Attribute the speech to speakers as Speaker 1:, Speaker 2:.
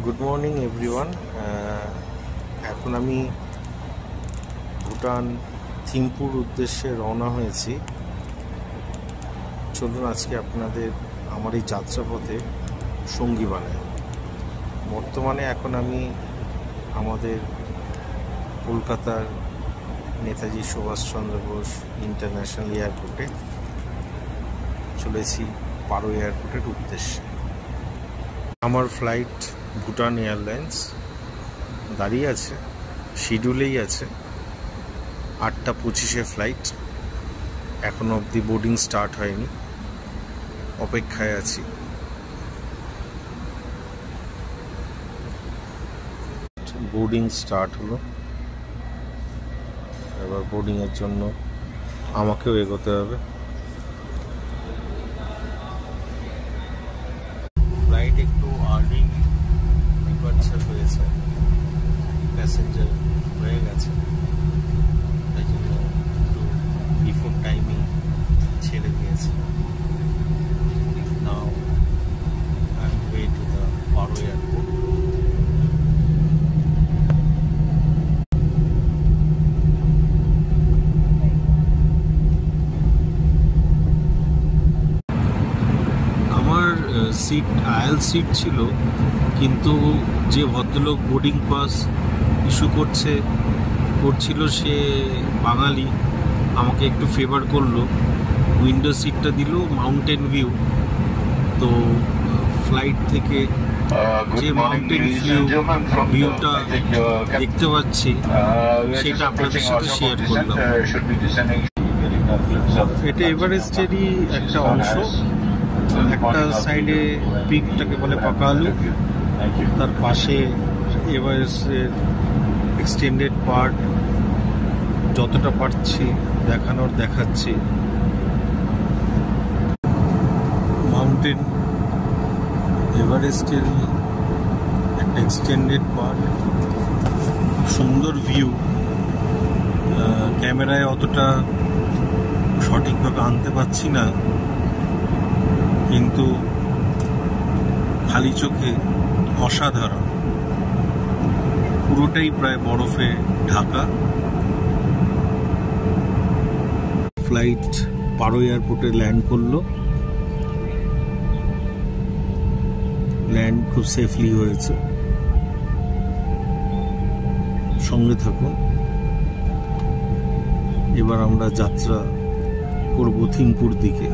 Speaker 1: Good morning everyone. এখন আমি ভুটান থিম্পুর উদ্দেশ্যে রওনা হয়েছি। চলুন আজকে আপনাদের আমার এই যাত্রাপথে সঙ্গী বানাই। বর্তমানে এখন আমি আমাদের কলকাতার নেতাজি সুভাষচন্দ্র বোস ইন্টারন্যাশনাল এয়ারপোর্টে চলেছি, পারো এয়ারপোর্টের উদ্দেশ্যে। আমার ফ্লাইট ভুটান এয়ারলাইন্স দাঁড়িয়ে আছে, শিডিউলেই আছে 8:25 ফ্লাইট। এখনো অবধি বোর্ডিং স্টার্ট হয়নি, অপেক্ষায় আছি। বোর্ডিং স্টার্ট হলো, এবার বোর্ডিংয়ের জন্য আমাকেও এগোতে হবে। ফ্লাইট একটু আর্লি ডিপার্চার হয়েছে, প্যাসেঞ্জার হয়ে গেছে, তাই জন্য একটু বিফোর টাইমে ছেড়ে দিয়েছে। Now I am way to the পারো এয়ারপোর্ট। সিট আয়াল সিট ছিল, কিন্তু যে ভদ্রলোক বোর্ডিং পাস ইস্যু করছিল সে বাঙালি, আমাকে একটু ফেভার করলো, উইন্ডো সিটটা দিল, মাউন্টেন ভিউ। তো ফ্লাইট থেকে যে মাউন্টেন ভিউটা দেখতে পাচ্ছি সেটা আপনাদের সাথে শেয়ার করলাম। এটা এভারেস্টেরই একটা অংশ। একটা সাইডে পিকটাকে বলে পাকালু, তার পাশে এভারেস্টের এক্সটেন্ডেড পার্ট যতটা পারছি দেখাচ্ছি। মাউন্টেন এভারেস্টের একটা এক্সটেন্ডেড পার্ট, সুন্দর ভিউ। ক্যামেরায় অতটা সঠিকভাবে আনতে পারছি না, কিন্তু খালি চোখে অসাধারণ। পুরোটাই প্রায় বরফে ঢাকা। ফ্লাইট পারো এয়ারপোর্টে ল্যান্ড করলো, ল্যান্ড খুব সেফলি হয়েছে। সঙ্গে থাকুন, এবার আমরা যাত্রা করব থিম্পুর দিকে।